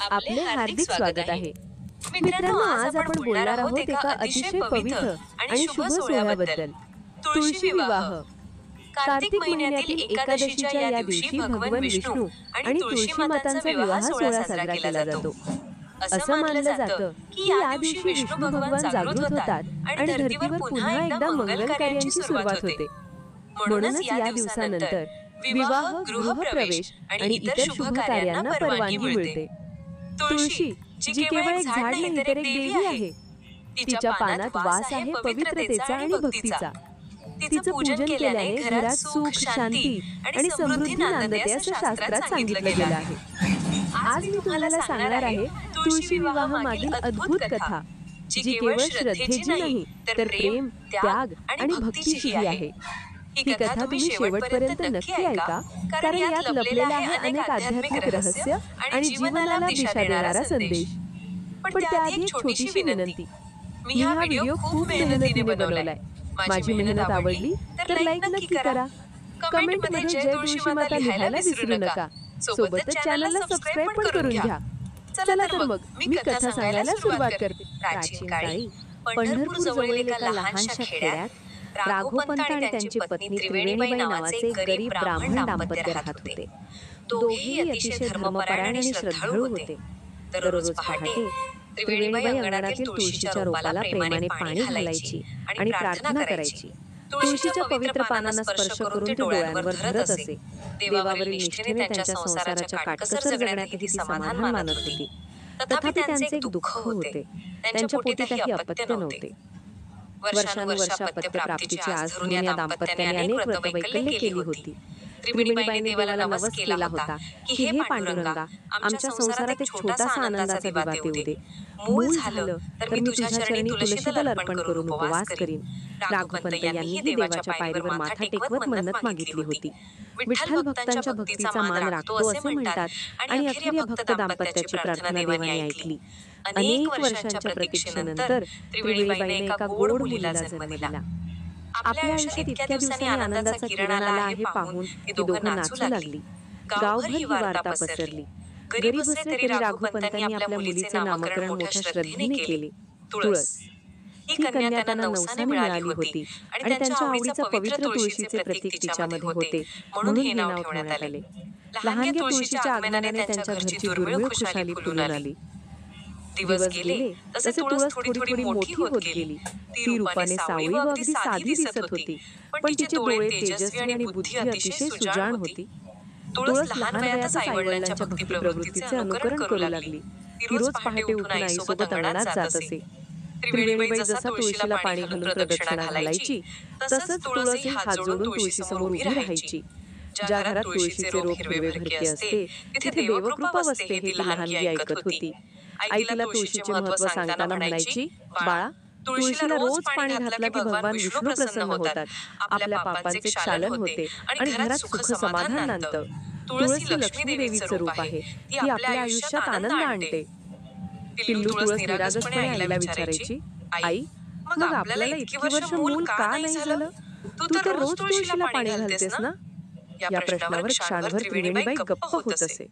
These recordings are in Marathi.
आपले हार्दिक स्वागत आहे. मित्रांनो, आज आपण बोलणार आहोत एका अतिशय पवित्र आणि शुभ सोहळ्याबद्दल, तुळशी विवाह. कार्तिक महिन्यातील एकादशीच्या या दिवशी भगवान विष्णू आणि तुळशी मातांचा विवाह सोहळा साजरा केला जातो. असं मानलं जातं की या दिवशी विष्णू भगवान जागृत होतात आणि धर्तीवर पुन्हा एकदा मंगल कार्यांची सुरुवात होते. म्हणूनच या दिवसानंतर विवाह, गृहप्रवेश आणि इतर शुभ कार्यांना परवानगी मिळते. तुळशी, जी केवळ एक झाड नाही तर एक देवी आहे. तिच्या पानात वास आहे पवित्रतेचा आणि भक्तीचा. तिचं पूजन केल्याने घरात सुख, शांती आणि समृद्धी नांदते असं शास्त्रात सांगितलं गेलं आहे. आज मी तुम्हाला सांगणार आहे तुळशी विवाह मागील अद्भुत कथा, जी केवळ श्रद्धेची नाही तर प्रेम, त्याग आणि भक्तीची आहे. ही कथा तुम्ही शेवटपर्यंत नक्की ऐका, कारण यात लपलेला आहे अनेक आध्यात्मिक रहस्य आणि जीवनाला दिशा देणारा संदेश. पण त्याआधी एक छोटीशी विनंती. मी हा व्हिडिओ खूप मेहनतीने बनवलाय. माझी मेहनत आवडली तर लाईक नक्की करा. कमेंटमध्ये जय तुळशी माता लिहायला विसरू नका. सोबतच चॅनलला सबस्क्राईब पण करून घ्या. चला तर मग मी कथा सांगायला सुरुवात करते. प्राचीन काळी पंढरपूर जवळील एका लहानशा खेड्यात राघवपंत आणि त्यांची पत्नी त्रिवेणीबाई नावाचे एक गरीब ब्राह्मण दाम्पत्य राहत होते. दोघेही अतिशय धर्मपरायण आणि श्रद्धाळू होते. दररोज पहाटे त्रिवेणीबाई अंगणातील तुळशीच्या रोपाला प्रेमाने पाणी घालायची आणि प्रार्थना करायची. तुळशीच्या पवित्र पानांना स्पर्श करून ते डोळ्यांवर धरत असे. देवावरील निष्ठेने त्यांच्या संसाराच्या काटकसर जगण्यातही ती समाधान मानत होती. तथापि त्यांचे एक दुःख होते. त्यांच्या पोटी काही अपत्य नव्हते. वर्षानुवर्ष अपत्य प्राप्तीची आस धरून या दाम्पत्याने अनेक व्रतवैकल्ये केली होती. त्रिवेणीबाईंनी देवाला नवस केला होता की हे पांडुरंगा, आमच्या संसारात एक छोटासा आनंदाचा दिवा येऊ दे. मूळ झालं तर मी तुझ्या चरणी तुळशीदल अर्पण करून उपवास करीन. राघवपंत यांनीही देवाच्या पायरीवर माथा टेकवत मन्नत मागितली होती. विठ्ठल भक्तांच्या भक्तीचा मान राखतो असे म्हणतात आणि अखेर या भक्त दाम्पत्याची प्रार्थना देवाने ऐकली. अनेक वर्षांच्या प्रतीक्षेनंतर त्रिवेणीबाईने एका गोड मुलीला जन्म दिला. आपल्या आयुष्यात इतक्या दिवसांनी आनंदाचा किरण आला आहे पाहून ती दोघं नाचू लागली. गावभर ही वार्ता पसरली. गरीब असले तरी राघवपंतांनी आपल्या मुलीचे नामकरण मोठ्या श्रद्धेने केले. तुळस ही कन्या त्यांना नवसाने मिळाली होती आणि त्यांच्या आवडीचा पवित्र तुळशीचे प्रतीक तिच्यामध्ये होते, म्हणून हे नाव ठेवण्यात आले. लहानग्या तुळशीच्या आगमनाने त्यांच्या घरची दुर्मिळ खुशाली फुलून आली. दिवस गेले तसे तुळस थोडी थोडी मोठी होत गेली. ती रूपाने सावळी व अगदी साधी दिसत होती, पण तिचे डोळे तेजस्वी आणि बुद्धी अतिशय सुजाण होती. तुळस लहान वयातच आईवडिलांच्या भक्ती प्रवृत्तीचे अनुकरण करू लागली. ती रोज पहाटे उठून आईसोबत अंगणात जात असे. त्रिवेणीबाई जसा तुळशीला पाणी घालून प्रदक्षिणा घालायची, तसंच तुळस हात जोडून तुळशीसमोर उभी राहायची. ज्या घरात तुळशीचे रोप हिरवे भरके असते तिथे देवकृपा बसते हे ती लहानगी ऐकत होती. आई तिला तुळशीचे महत्त्व सांगताना म्हणायची, बाळा, तुळशीला रोज पाणी घातलं की भगवान विष्णू प्रसन्न होतात, आपल्या पापांचे क्षालन होते आणि घरात सुख समाधान नांदतं. तुळस ही लक्ष्मी देवीचं रूप आहे, ती आपल्या आयुष्यात आनंद आणते. पिल्लू तुळस निरागसपणे आईला विचारायची, आई, मग आपल्याला इतकी वर्ष मूल का नाही झालं? तू तर रोज तुळशीला पाणी घालतेस ना? या प्रश्नावर क्षणभर त्रिवेणीबाई गप्प होत असे.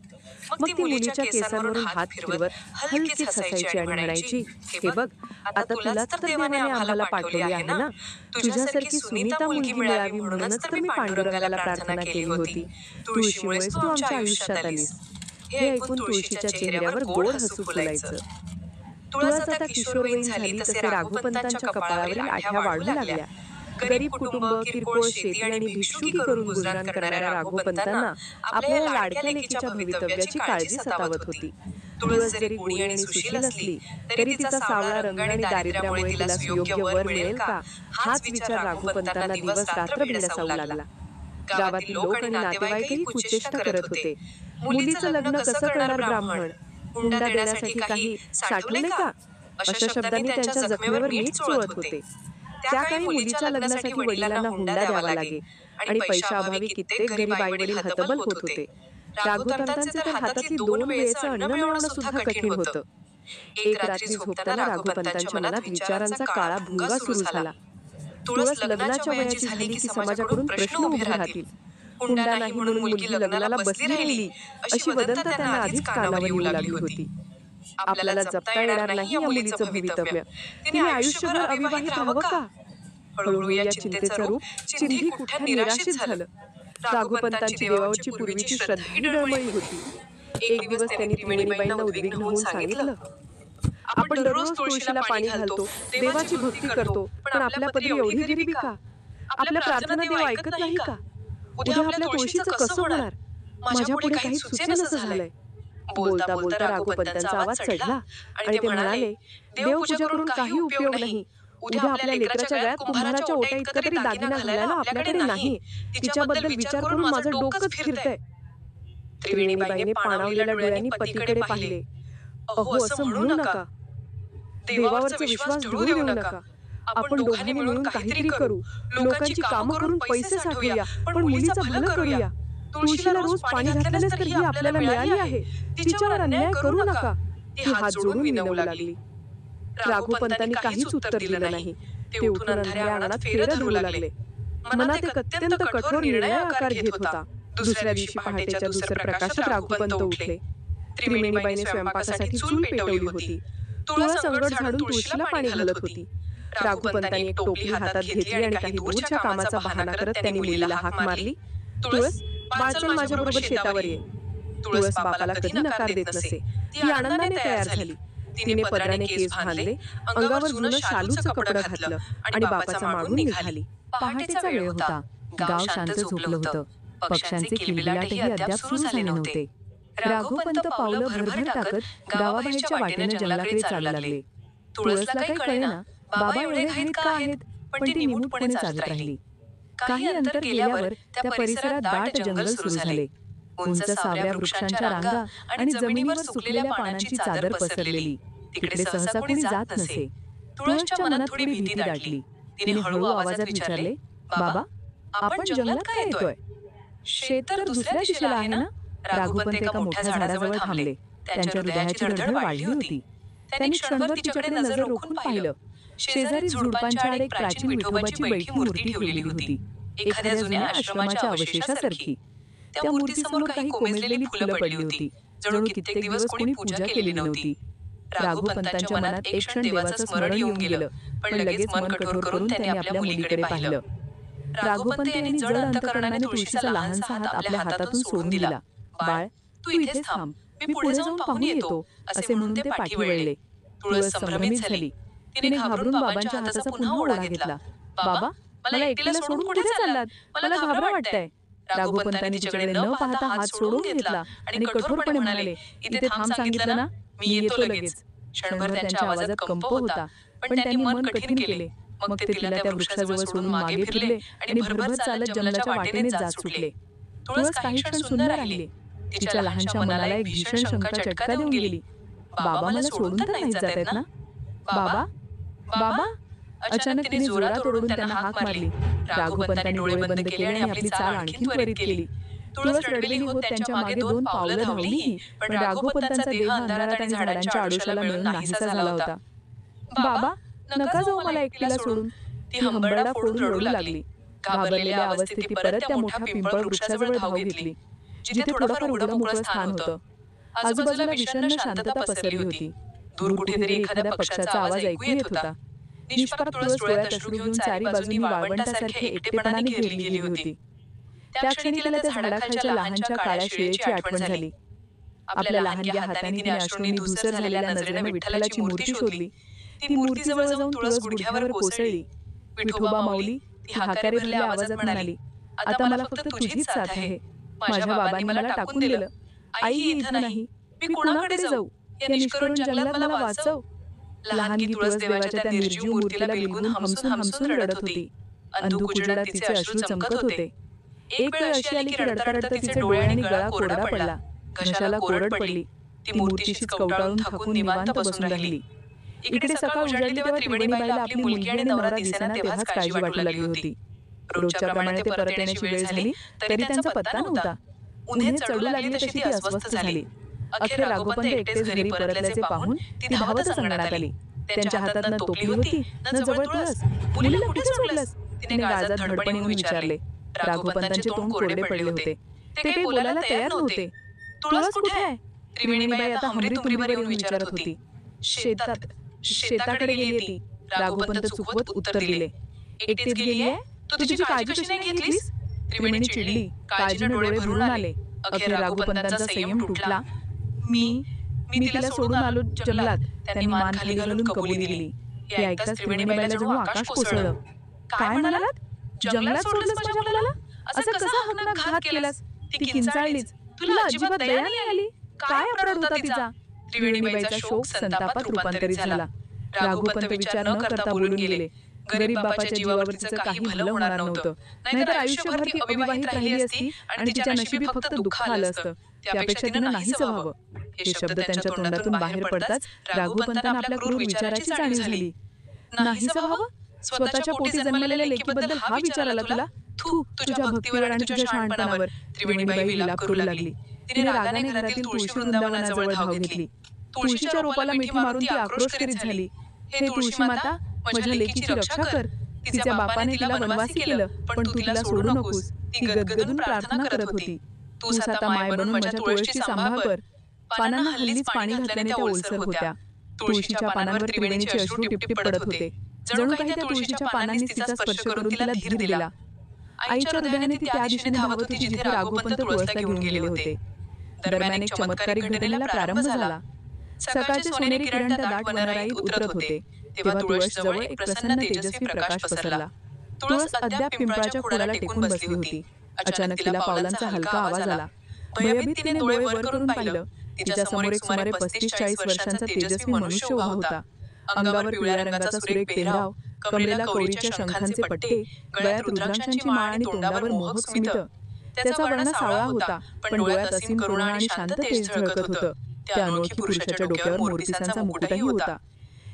मग ती मुलीच्या केसांवरून हात फिरवत हलकीच हसायची आणि म्हणायची, हे बघ, आता तुलाच तर देवाने आम्हाला पाठवली आहे ना. तुझ्यासारखी सुनीता मुलगी मिळावी म्हणूनच तर मी पांडुरंगाला प्रार्थना केली होती. तुळशीमुळेच तू आमच्या आयुष्यात आलीस. हे ऐकून तुळशीच्या चेहऱ्यावर गोड हसू फुलायचं. तुळस आता किशोरवयीन झाली तसे राघवपंतांच्या कपाळावरील आठ्या वाढू लागल्या. गरीब कुटुंब, किरकोळ शेती आणि भिक्षुकी करून गुजराण करणाऱ्या राघवपंतांना आपल्या लाडक्या लेकीच्या भवितव्याची काळजी सतावत होती. तुळस जरी गुणी आणि सुशील असली तरी तिचा सावळा रंग आणि दारिद्र्यामुळे तिला सुयोग्य वर मिळेल का, हाच विचार राघवपंतांना दिवस रात्र भेडसावू लागला. गावातील लोक आणि नातेवाईकही कुचेष्टा करत होते. मुलीचं लग्न कसं करणार ब्राह्मण? हुंडा देण्यासाठी काही साठवले का? अशा शब्दांनी त्यांच्या जखमेवर मीठ चोळत होते. त्या काळी मुलीच्या लग्नासाठी वडिलांना हुंडा द्यावा लागे आणि पैशाअभावी कित्येक गरीब आईवडील हतबल होत होते. राघवपंतांचे तर हातातली 2 वेळेचं अन्न मिळवणं सुद्धा कठीण होतं. एक रात्री झोपताना राघवपंतांच्या मनात विचारांचा काळा भुंगा सुरू झाला. तुळस लग्नाच्या वयाची झाली की समाजाकडून प्रश्न उभे राहतील. हुंडा नाही म्हणून मुलगी लग्नाला बसली राहिली अशी वदंता त्यांना आधीच कानावर येऊ लागली होती. आपल्याला जपता येणार नाही या मुलीचं भवितव्य. तिने आयुष्यभर अविवाहित राहावं का? हळूहळू या चिंतेचं रूप चिंधी कुठ्या निराशित झालं. राघोपंतांची देवावरची पूर्वीची श्रद्धा ही डळमळी होती. एक दिवस त्यांनी त्रिवेणीबाईंना उद्विग्न होऊन सांगितलं, आपण दररोज तुळशीला पाणी घालतो, देवाची भक्ती करतो, पण आपल्या पदरी एवढी गरिबी का? आपल्या प्रार्थना देव ऐकत नाही का? उद्या आपल्या तुळशीचं कसं होणार? माझ्या पुढे काही सुचेनासं झालंय. बोलता बोलता राघोपंतांचा आवाज चढला आणि ते म्हणाले, देवपूजा करून काही उपयोग नाही. उद्या आपल्या लेकराच्या गळ्यात कुंभाराच्या ओट्या इतका तरी दागिना घालायला आपल्याकडे नाही. तिच्याबद्दल विचार करून माझं डोकंच फिरतंय. त्रिवेणीबाईने पाणावलेल्या डोळ्यांनी पतीकडे पाहिले. अहो, असं म्हणू नका. देवावरचा विश्वास ढळू देऊ नका. आपण दोघांनी मिळून काहीतरी करू. लोकांची कामं करून पैसे साठवूया, पण मुलीचं भलं करूया. तुळशीला रोज पाणी घातल्यानेच तर ही आपल्याला मिळाली आहे. तिच्यावर अन्याय करू नका. ती हात जोडून विनवू लागली. राघोपंतांनी काहीच उत्तर दिलं नाही. ते उठून अंधाऱ्या अंगणात फेरत धरू लागले. मनात एक अत्यंत कठोर निर्णय आकार घेत होता. दुसऱ्या दिवशी पहाटेच्या दुसऱ्या प्रकाशात राघोपंत उठले. त्रिवेणीबाईने स्वयंपाकासाठी चूल पेटवली होती. तुळस अंगठ झाडून तुळशीला पाणी घालत होती. राघोपंतांनी एक टोपली हातात घेतली आणि काही दूरच्या कामाचा बहाणा करत त्यांनी मुलीला हाक मारली, तुळस, बाळचल माझ्याबरोबर शेतावर ये. तुळस बापाला कधी नकार देत नसे. ती आनंदाने तयार झाली. तिने पदराने केस बांधले, अंगावर जुनं शालूचं कपडं घातलं आणि बापाचा मागून निघाली. पहाटेचा वेळ होता. गाव शांत झोपलं होतं. पक्ष्यांचे किलबिलाटही अद्याप सुरू झाले नव्हते. राघोपंत पावलं भरभर टाकत गावाबाहेरच्या वाटेने जंगलाकडे चालू लागले. तुळसला काही कळेना बाबा एवढे घाईत का आहेत, पण ती निमूटपणे चालत राहिली. काही अंतर गेल्यावर त्या परिसरात दाट जंगल सुरू झाले. उंच सावळ्या वृक्षांच्या रांगा आणि जमिनीवर सुकलेल्या पानांची चादर पसरलेली. तिकडे सहसा कोणी जात नसे. तुळसच्या मनात थोडी भीती दाटली. तिने हळू आवाजात विचारले, बाबा, आपण जंगलात काय येतोय? शेत तर दुसऱ्या दिशेला आहे ना? राघोपंत एका मोठ्या झाडाजवळ थांबले. त्यांच्या हृदयाची धडधड वाढली होती. त्यांनी क्षणभर तिच्याकडे नजर रोखून पाहिलं. शेजारी झुडपांच्या आड एक प्राचीन विठोबाची बैठी मूर्ती ठेवलेली होती, एखाद्या जुन्या आश्रमाच्या अवशेषासारखी. त्या मूर्तीसमोर काही कोमेजलेली फुलं पडली होती, जणू कित्येक दिवस कोणी पूजा केली नव्हती. राघोपंतांच्या मनात एक क्षण देवाचं स्मरण येऊन गेलं, पण लगेच मन कठोर करून त्यांनी आपल्या मुलीकडे पाहिलं. राघोपंत यांनी जड अंतकरणाने तुळशीचा लहानसा हात आपल्या हातातून सोडून दिला. बाळ, तू इथेच थांब, मी पुढे जाऊन पाहून येतो, असे म्हणून ते पाठी वळले. तुळस संभ्रमित झाली. तिने घाबरून बाबांच्या हाताचा पुन्हा ओढा घेतला. बाबा, मला एकटीला सोडून कुठे चाललात? मला घाबरा वाटतंय. राघोपंतांनी तिच्याकडे न पाहता हात सोडून घेतला आणि कठोरपणे म्हणाले, इथे थांब सांगितलं ना, मी येतो लगेच. क्षणभर त्यांच्या आवाजात कंप होता, पण त्यांनी मन कठीण केले. मग ते तिला त्या वृक्षाजवळ सोडून मागे फिरले आणि भरभर चालत जंगलाच्या वाटेने जात सुटले. तुळस काही क्षण सुंदर राहिली. तिच्या लहानशा मनाला एक भीषण शंका चटका देऊन गेली. बाबा मला सोडून तर नाही जात आहेत ना? बाबा, बाबा. अचानक तिने जोरात ओरडून त्यांना हाक मारली. राघोपंतांनी डोळे बंद केले आणि आपली चाल आणखी त्वरित केली. तुळस रडलेली होत त्यांच्या मागे 2 पावलं धावली, पण राघोपंतांचा देह अंधारात आणि झाडांच्या आडोशाला मिळून नाहीसा झाला होता. बाबा, नका जाऊ मला एकटीला सोडून. ती हंबरडा फोडून रडू लागली. घाबरलेल्या अवस्थेत ती परत त्या मोठ्या पिंपळ वृक्षाजवळ धाव घेतली, जिथे थोडंफार उघडं मोकळं स्थान होतं. आजूबाजूला विषण्ण शांतता पसरली होती. दूर कुठेतरी एखाद्या पक्षाचा आवाज ऐकू येत होता. निष्पाप तुळस डोळ्यात अश्रू घेऊन चारी बाजूंनी वाळवंटासारखी एकटेपणाने घेरली गेली होती. त्या क्षणी तिला त्या झाडाखालच्या लहानच्या काळ्या शिळेची आठवण झाली. आपल्या लहानग्या हाताने तिने अश्रूंनी धूसर झालेल्या नजरेने विठ्ठलाची मूर्ती शोधली. ती मूर्तीजवळ जाऊन तुळस गुडघ्यावर कोसळली. विठोबा माऊली, ती हाकारे भरलेल्या आवाजात म्हणाली, आता मला फक्त तुझीच साथ आहे. माझ्या बाबांनी मला टाकून दिलं. आई इथं नाही, मी कोणाकडे जाऊ? या निष्करुण जंगलात मला वाचव. लहानगी तुळस देवाच्या त्या निर्जीव मूर्तीला बिलगून हमसून हमसून रडत होती. अंधुक उजेडात तिचे अश्रू चमकत होते. एक वेळ अशी आली की रडता रडता तिचे डोळे आणि गळा कोरडा पडला. घशाला कोरड पडली. ती मूर्तीशीच कवटाळून थाकून निवांत बसून राहिली. इकडे सकाळ उजाडली तेव्हा त्रिवेणीबाईला आपली मुलगी आणि नवरा दिसेना तेव्हाच काळजी वाटू लागली होती. रोजच्या प्रमाणे ते परत येण्याची वेळ झाली तरी त्यांचा पत्ता नव्हता. उन्हे चढू लागली तशी ती अस्वस्थ झाली. अखेर राघोपंत एकटेच घरी परतल्याचे पाहून ती धावतच अंगणात आली. त्यांच्या हातात न टोपली होती न जवळ तुळस. मुलीला कुठे सोडलंस? तिने गाजात धडपण येऊन विचारले. राघोपंतांचे तोंड कोरडे पडले होते. ते काही बोलायला तयार नव्हते. तुळस कुठे आहे? त्रिवेणीबाई आता हमरी-तुमरीवर येऊन विचारत होती. शेताकडे गेलीये ती. राघोपंत चुकवत उत्तर दिले. एकटीच गेलीये? तू तिची काळजी कशी नाही घेतलीस? त्रिवेणी चिडली. काळजीने डोळे भरून आले. अखेर राघोपंतांचा संयम तुटला. मी तिला सोडून आलो जंगलात. त्यांनी मान खाली घालून कबुली दिली. हे ऐकताच त्रिवेणीबाईला जणू आकाश कोसळलं. काय म्हणालात? जंगलात सोडलंस माझ्या मुलाला? असं कसा हकनाक घात केलास? ती किंचाळलीच. तुला अजिबात दया नाही आली? काय अपराध होता तिचा? त्रिवेणीबाईचा शोक संतापात रूपांतरित झाला. राघोपंत विचार न करता बोलून गेले. गरीब बापाच्या जीवावर तिचं काही भलं होणार नव्हतं. नाहीतर आयुष्यभर ती अविवाहित राहिली असती आणि तिच्या नशिबी फक्त दुःख आलं असतं. त्यापेक्षा तिनं नाहीच व्हावं. हे शब्द त्यांच्या तोंडातून बाहेर पडताच राघोपंतांना आपल्या क्रूर विचाराची जाणीव झाली. नाहीच व्हावं? स्वतःच्या पोटी जन्मलेल्या लेकीबद्दल हा विचार आला तुला? तू तुझ्या भक्तीवर आणि तुझ्या शहाणपणावर. त्रिवेणीबाई विलाप करू लागली. तिने रागाने घरातील तुळशी वृंदावनाजवळ धाव घेतली. तुळशीच्या रोपाला मिठी मारून ती आक्रोश करीत झाली. हे तुळशी माता, माझ्या लेकीची रक्षा कर. तिच्या बापाने तिला वनवासी केलं, पण तू तिला सोडू नकोस. ती गदगदून प्रार्थना करत होती. तूच आता माय बनून माझ्या तुळशीची सांभाळ कर. पानांना हल्लीच पाणी घातल्याने त्या ओलसर होत्या. तुळशीच्या पानांवर त्रिवेणीचे अश्रू टिपटिप पडत होते. जणू काही त्या तुळशीच्या पानांनीच तिचा स्पर्श करून तिला धीर दिला. आईच्या हृदयाने ती त्या दिशेने धावत होती जिथे राघोपंत तुळसला घेऊन गेले होते. दरम्यान एक चमत्कारिक घटनेला प्रारंभ झाला. सकाळचे सोनेरी किरण त्या दाट वनराईत उतरत होते. तेव्हा तुळस जवळ एक प्रसन्न तेजस्वी प्रकाश पसरला. तुळस अद्याप पिंपळाच्या खोडाला टेकून बसली होती. अचानक तिला पावलांचा हलका आवाज आला. भयभीत तिने डोळे वर करून पाहिलं. तिच्या समोर एक सुमारे 35-40 वर्षांचा तेजस्वी मनुष्य उभा होता. अंगावर पिवळ्या रंगाचा सुरेख पेहराव, कमरेला कवरीच्या शंखांचे पट्टे, गळ्यात रुद्राक्षांची माळ आणि तोंडावर मोहक स्मित. त्याचा वर्ण सावळा होता, पण डोळ्यात असीम करुणा आणि शांत तेज झळकत होतं. त्या अनोळखी पुरुषाच्या डोक्यावर मोरपिसांचा मुकुटही होता.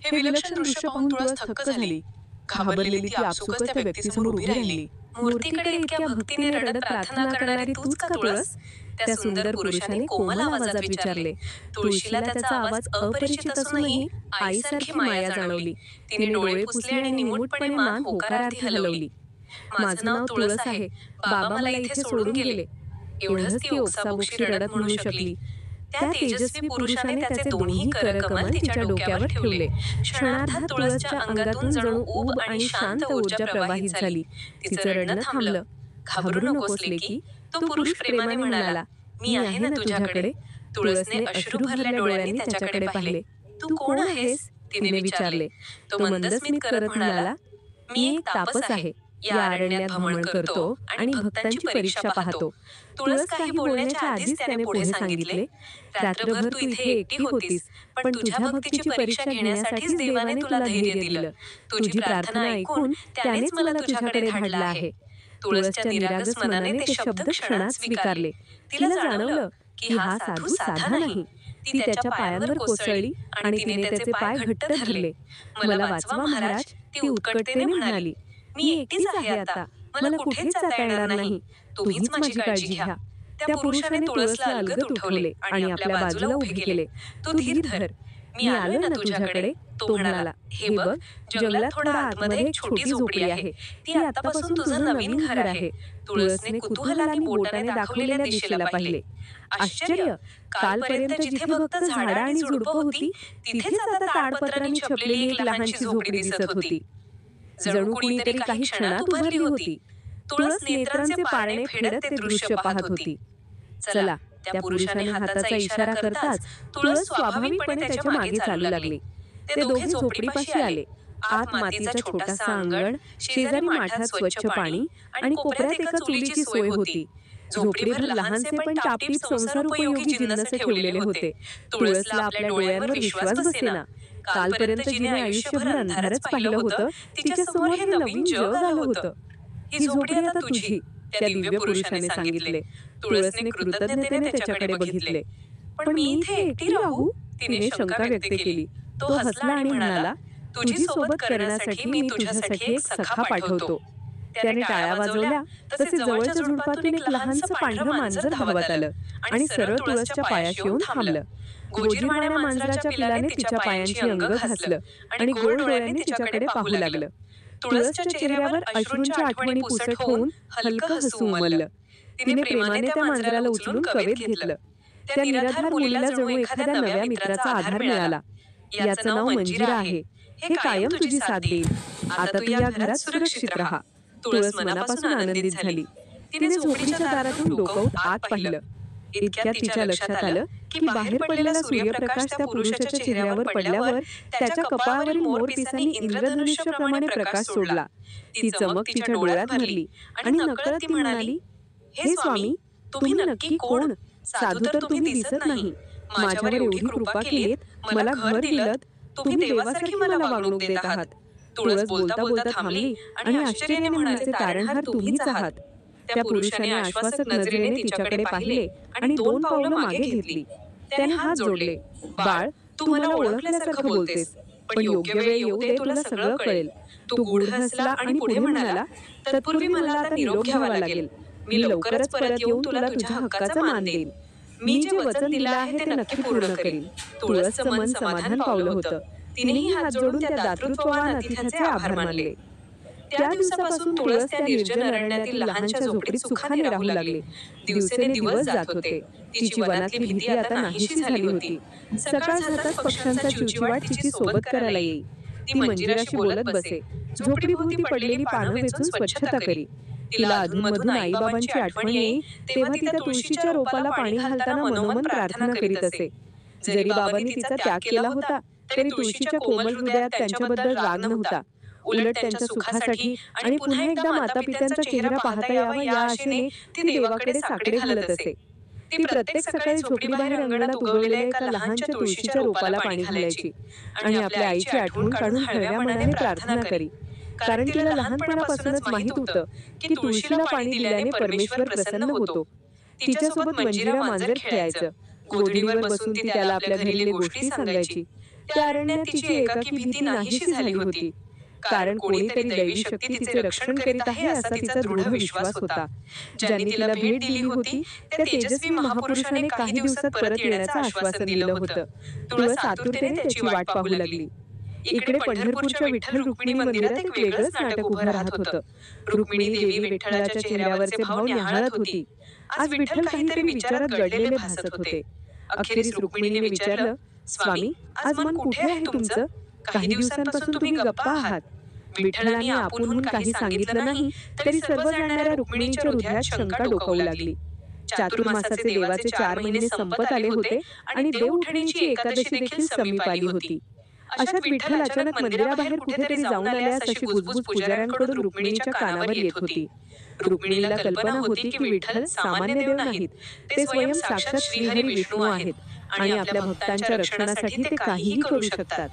हे विलक्षण दृश्य पाहून तुळस थक्क झाली. घाबरलेली ती आपसुकच त्या व्यक्तीसमोर उभी राहिली. मूर्तीकडे इतक्या भक्तीने रडत प्रार्थना करणारी तूच का तुळस? त्या सुंदर पुरुषाने कोमल आवाजात विचारले. तुळशीला त्याचा आवाज अपरिचित असूनही आईसारखी माया जाणवली. तिने डोळे पुसले आणि निमूटपणे मान होकारार्थी हलवली. माझं नाव तुळस आहे. बाबा मला इथे सोडून गेले. एवढंच ती ओक्साबोक्शी रडत म्हणू शकली. त्या तेजस्वी पुरुषाने त्याचे दोन्ही करकमल तिच्या डोक्यावर ठेवले. क्षणार्धात तुळसच्या अंगातून जणू ऊब आणि शांत ऊर्जा प्रवाहित झाली. तिचं रडणं थांबलं. घाबरू नकोस लेकी, तो पुरुष प्रेमाने म्हणाला. मी आहे ना तुझ्याकडे. तुळसने अश्रू भरल्या डोळ्यांनी त्याच्याकडे पाहिले. तू कोण आहेस? तिने विचारले. तो मंदस्मित करत म्हणाला, मी एक तापस आहे. या अरण्यात भ्रमण करतो आणि भक्तांची परीक्षा पाहतो. तुळस काही बोलण्याच्या आधीच त्याने पुढे सांगितले. रात्रभर तू इथे एकटी होतीस, पण तुझ्या भक्तीची परीक्षा घेण्यासाठीच देवाने तुला धैर्य दिलं. तुझी प्रार्थना ऐकून त्यानेच मला तुझ्याकडे धाडलं आहे. तुळसच्या निरागस मनाने ते शब्द क्षणात स्वीकारले. तिला जाणवलं की हा साधू साधा नाही. ती त्याच्या पायांवर कोसळली आणि तिने त्याचे पाय घट्ट धरले. मला वाचवा महाराज, ती उत्कटतेने म्हणाली. मी एकटीच आहे आता. मला कुठेच जाता येणार नाही. तुम्हीच माझी काळजी घ्या. त्या पुरुषाने तुळसला अलगद उठवले आणि आपल्या बाजूला उभे केले. तू धीर धर. मी आलो ना तुझ्याकडे. तो म्हणाला, हे बघ, जंगलात थोडा आतमध्ये एक छोटी झोपडी आहे. ती आतापासून तुझं नवीन घर आहे. तुळसने कुतूहलाने बोटाने दाखवलेल्या दिशेला पाहिले. आश्चर्य! कालपर्यंत जिथे फक्त झाडं आणि झुडपं होती, तिथेच आता ताडपत्रांनी छपलेली एक लहानशी झोपडी दिसत होती. जणू कुणीतरी काही क्षणात उभारली होती. तुळस नेत्रांचे पारणे फेडत ते दृश्य पाहत होती. चला, त्या पुरुषाने हाताचा इशारा करताच तुळस स्वाभाविकपणे त्याच्या मागे चालू लागली. ते दोघे झोपडीपाशी आले. आत मातीचा छोटासा अंगण, शेजारी माठात स्वच्छ पाणी आणि कोपऱ्यात एका चुलीची सोय होती. झोपडीभर लहानसे पण टापटीप संसारोपयोगी जिन्नस ठेवलेले होते. तुळसला आपल्या डोळ्यांवर विश्वास बसेना. कालपर्यंत जिने आयुष्यभर अंधारच पाहिलं होतं, तिच्या समोर हे नवीन जग आलं होतं. ही झोपडी आता तुझी, त्या दिव्य पुरुषाने सांगितले. तुळसने कृतज्ञतेने त्याच्याकडे बघितले. पण मी इथे एकटी राहू? तिने शंका व्यक्त केली. तो हसला आणि म्हणाला, तुझी सोबत करण्यासाठी मी तुझ्यासाठी एक सखा पाठवतो. त्याने टाळ्या वाजवल्या तसे जवळच्या झुडपातून एक लहानसं पांढरं मांजर धावत आलं आणि सरळ तुळसच्या पायाशी येऊन थांबलं. गोजीरवाण्या मांजराच्या पिलाने तिच्या पायांची अंग घासलं आणि गोड डोळ्यांनी तिच्याकडे पाहू लागलं. तुळसच्या चेहऱ्यावर अश्रूंच्या आठवणी पुसट होऊन हलकं हसू उमललं. तिने प्रेमाने त्या मांजराला उचलून कवेत घेतलं. त्या निराधार मुलीला जणू एखाद्या नव्या मित्राचा आधार मिळाला. याचं नाव मंजिरा आहे. हे कायम तुझी साथ देईल. आता तू या घरात सुरक्षित राहा. तुळस मनापासून आनंदित झाली. तिने झोपडीच्या दारातून डोकावून आत पाहिलं. इतक्यात तिच्या लक्षात आलं की बाहेर पडलेला सूर्यप्रकाश त्या पुरुषाच्या चेहऱ्यावर पडल्यावर त्याच्या कपाळावरील मोरपिसांनी इंद्रधनुष्याप्रमाणे प्रकाश सोडला. ती चमक तिच्या डोळ्यात भरली आणि नकळत ती म्हणाली, हे स्वामी, तुम्ही नक्की कोण? साधू तर तुम्ही दिसत नाही. माझ्यावर एवढी कृपा केलीत, मला घर दिलत, तुम्ही देवासारखी मला वागणूक देत आहात. तुळस बोलता बोलता थांबली आणि आश्चर्याने म्हणाले, तारणहार तुम्हीच आहात. त्या पुरुषाने आश्वासक नजरेने तिच्याकडे पाहिले आणि 2 पावलं मागे घेतली. त्याने हात जोडले. बाळ, तू मला ओळखल्यासारखं बोलतेस, पण योग्य वेळ येऊ दे, तुला सगळं कळेल. तू गूढ हसला आणि पुढे म्हणाला, तत्पूर्वी मला आता निरोप घ्यावा लागेल. मी लवकरच परत येऊन तुला तुझ्या हक्काचा मान देईन. मी जे वचन दिलं आहे ते नक्की पूर्ण करीन. तुळसचं मन समाधान पावलं होतं. तिनेही हात जोडून त्या दातृत्ववान अतिथ्याचे आभार मानले. त्या दिवसापासून तुळस त्या निर्जन अरण्यातील लहानशा झोपडीत सुखाने राहू लागली. दिवसेंदिवस जात होते. तिची वनातली भीती आता नाहीशी झाली होती. सकाळ झाताच पक्ष्यांचा चिवचिवाट तिची सोबत करायला येई. ती मंजिराशी बोलत बसे. झोपडीभोवती पडलेली पानं वेचून स्वच्छता करी. तिला अधूनमधून आईबाबांची आठवण येई, तेव्हा ती त्या तुळशीच्या रोपाला पाणी घालताना मनोमन प्रार्थना करीत असे. जरी बाबांनी तिचा त्याग केला होता, तरी तुळशीच्या कोमल हृदयात त्यांच्याबद्दल राग नव्हता. उलट त्यांच्या सुखासाठी आणि पुन्हा एकदा मातापित्यांचा चेहरा पाहता यावा या आशेने ती देवाकडे साकडे घालत असे. ती प्रत्येक सकाळी झोपडीबाहेर अंगणात उगवलेल्या एका लहानशा तुळशीच्या रोपाला पाणी घालायची आणि आपल्या आईची आठवण काढून हळव्या मनाने प्रार्थना करी. कारण तिला लहानपणापासूनच माहित होतं की तुळशीला पाणी दिल्याने परमेश्वर प्रसन्न होतो. तिच्यासोबत मंजिरा मांजर खेळायचं. गोधडीवर बसून ती त्याला आपल्या घरील गोष्टी सांगायची. त्या अरण्यात तिची एकाकी भीती नाहीशी झाली होती. कारण कोणीतरी दैवी शक्ती तिचे रक्षण करीत आहे असा तिचा दृढ विश्वास होता. ज्यांनी तिला भेट दिली होती त्या तेजस्वी महापुरुषाने काही दिवसात परत येण्याचं आश्वासन दिलं होतं. तुळस आतुरतेने त्याची वाट पाहू लागली. इकडे पंढरपूरच्या विठ्ठल रुक्मिणी मंदिरात एक वेगळंच नाटक उभं राहत होतं. रुक्मिणी देवी विठ्ठलाच्या चेहऱ्यावरचे भाव न्याहाळत होती. आज विठ्ठल काहीतरी विचारात गडलेले भासत होते. अखेरीस रुक्मिणीने विचारलं, स्वामी, आज मन कुठे आहे तुमचं? काही दिवसांपासून तुम्ही गप्पा आहात. विठ्ठलाने आपुनहून काही सांगितलं नाही, तरी सर्व जाणणाऱ्या रुक्मिणीच्या हृदयात शंका डोकावू लागली. चातुर्मासाचे देवाचे 4 महिने संपत आले होते आणि देवउठणीची एकादशी देखील समीप आली होती. अशात विठ्ठल अचानक मंदिराबाहेर कुठेतरी जाऊन आल्यास अशी कुजबुज पुजाऱ्यांकडून रुक्मिणीच्या कानावर येत होती. रुक्मिणीला कल्पना होती की विठ्ठल सामान्य देव नाहीत, ते स्वयं साक्षात श्रीहरी विष्णू आहेत आणि आपल्या भक्तांच्या रक्षणासाठी ते काहीही करू शकतात.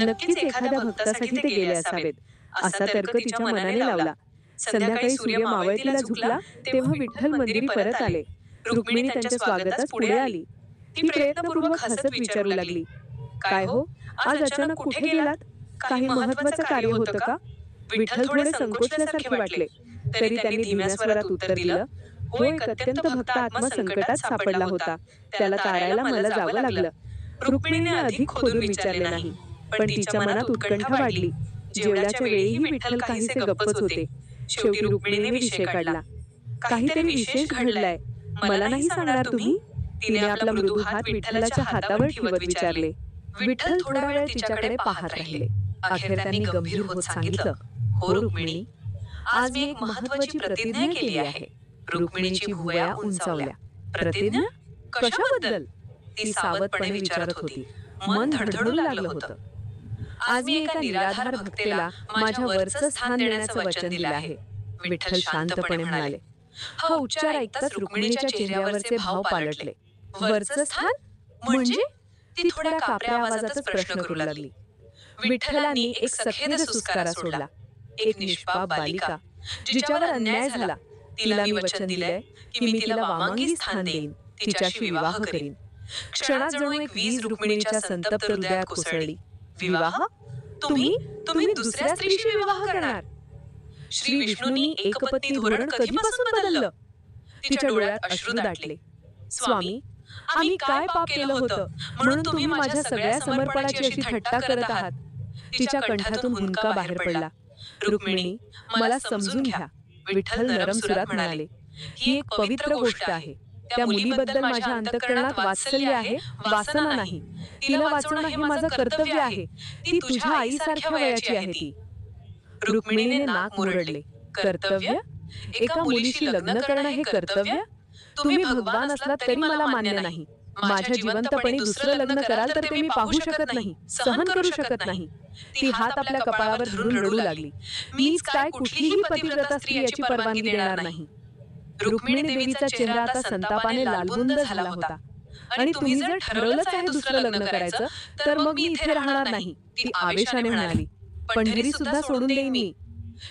नक्कीच एखाद्या भक्तासाठी ते गेले असावेत असा तर्क तिच्या मनाने लावला. संध्याकाळी सूर्य मावळतीला झुकला तेव्हा विठ्ठल मंदिरी परत आले. रुक्मिणी त्यांच्या स्वागतास पुढे आली. ती प्रयत्नपूर्वक हसत विचारू लागली, काय हो, आज अचानक कुठे गेलात? काही महत्वाचं कार्य होतं का? विठ्ठल थोडे संकोचल्यासारखे वाटले, तरी त्यांनी धीम्या स्वरात उत्तर दिलं, हो, एक अत्यंत भक्त आत्मा संकटात सापडला होता. त्याला तारायला मला जावं लागलं. रुक्मिणीने अधिक खोदून विचारले नाही, पण तिच्या मनात उत्कंठा वाढली. जेवल्याच्या वेळीही विठ्ठल काहीसे गप्पच होते. शेवटी रुक्मिणीने विषय काढला, काहीतरी विशेष घडलाय, मला नाही सांगणार तुम्ही? तिने आपला मृदू हात विठ्ठलाच्या हातावर ठेवत विचारले. विठ्ठल थोडा वेळ तिच्याकडे पाहत राहिले. अखेर त्यांनी गंभीर होत सांगितलं, हो रुक्मिणी, आज मी एक महत्वाची प्रतिज्ञा केली आहे. रुक्मिणीची भुवया उंचावल्या. प्रतिज्ञा? कशाबद्दल? ती सावधपणे विचारत होती. मन धडधडू लागलं होतं. आज मी एका निराधार भक्तेला माझ्या वरचं स्थान देण्याचं वचन दिलं आहे. विठ्ठल शांतपणे म्हणाले. हा उच्चार ऐकताच रुक्मिणीच्या चेहऱ्यावरचे भाव पालटले. वरचं स्थान म्हणजे? ती थोड्या कापऱ्या आवाजातच प्रश्न करू लागली. विठ्ठलांनी एक सखेद सुस्कारा सोडला. एक निष्पाप बालिका जिच्यावर अन्याय झाला, तिला मी वचन दिलंय की मी तिला वामांगी स्थान देईन, तिच्याशी विवाह करीन. क्षणात जणू एक वीज रुक्मिणीच्या संतप्त हृदयात कोसळली. विवाह? तुम्ही दुसऱ्या स्त्रीशी विवाह करणार? श्री विष्णूंनी एकपत्नी धोरण कधीपासून बदललं? तिच्या डोळ्यात अश्रू दाटले. स्वामी, आम्ही काय पाप केलं होतं म्हणून तुम्ही माझ्या सगळ्या समर्पणाची अशी थट्टा करत आहात? तिच्या कंठातून हुंदका बाहेर पडला. रुक्मिणी, मला समजून घ्या, विठ्ठल नरम सुरात म्हणाले. ही एक पवित्र गोष्ट आहे. त्या मुलीबद्दल माझ्या अंतःकरणात वात्सल्य आहे, वासना नाही. तिला वाचवणं हे माझं कर्तव्य आहे. ती तुझ्या आईसारख्या वयाची आहे ती. रुक्मिणीने नाक मुरडले. कर्तव्य? एका मुलीशी लग्न करणं हे कर्तव्य? तुम्ही भगवान असलात तरी मला मान्य नाही. माझ्या जिवंतपणी दुसरं लग्न कराल तर ते मी पाहू शकत नाही, सहन करू शकत नाही. ती हात आपल्या कपाळावर धरून रडू लागली. मीच काय कुठलीही पतिव्रता स्त्री याची परवानगी देणार नाही. रुक्मिणी देवीचा चेहरा आता संतापाने लालबुंद झाला होता. आणि तुम्ही जर ठरवलंच आहे दुसरं लग्न करायचं तर मग मी इथे राहणार नाही, ती आवेशाने म्हणाली. पंढरी सुद्धा सोडून देईन मी.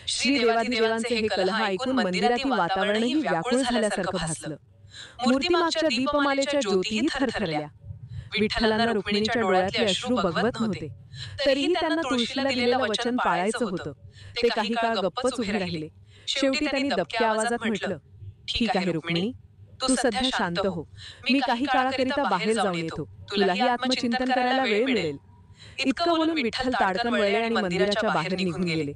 श्री देवाधिदेवांचे हे कलह ऐकून मंदिरातील वातावरणही व्याकुळ झाल्यासारखं भासलं. मूर्तीमागच्या दीपमालेच्या ज्योतीही थरथरल्या. विठ्ठलांना रुक्मिणीच्या डोळ्यातले अश्रू बघवत नव्हते. तरीही त्यांना तुळशीला दिलेलं वचन पाळायचं होतं. ते काही काळ गप्पच उभे राहिले. शेवटी त्यांनी दबक्या आवाजात म्हटलं, ठीक आहे रुक्मिणी, तू सध्या शांत हो. मी काही काळाकरिता बाहेर जाऊन येतो. तुलाही आत्मचिंतन करायला वेळ मिळेल. इतकं बोलून विठ्ठल ताडकन वळले आणि मंदिराच्या बाहेर निघून गेले.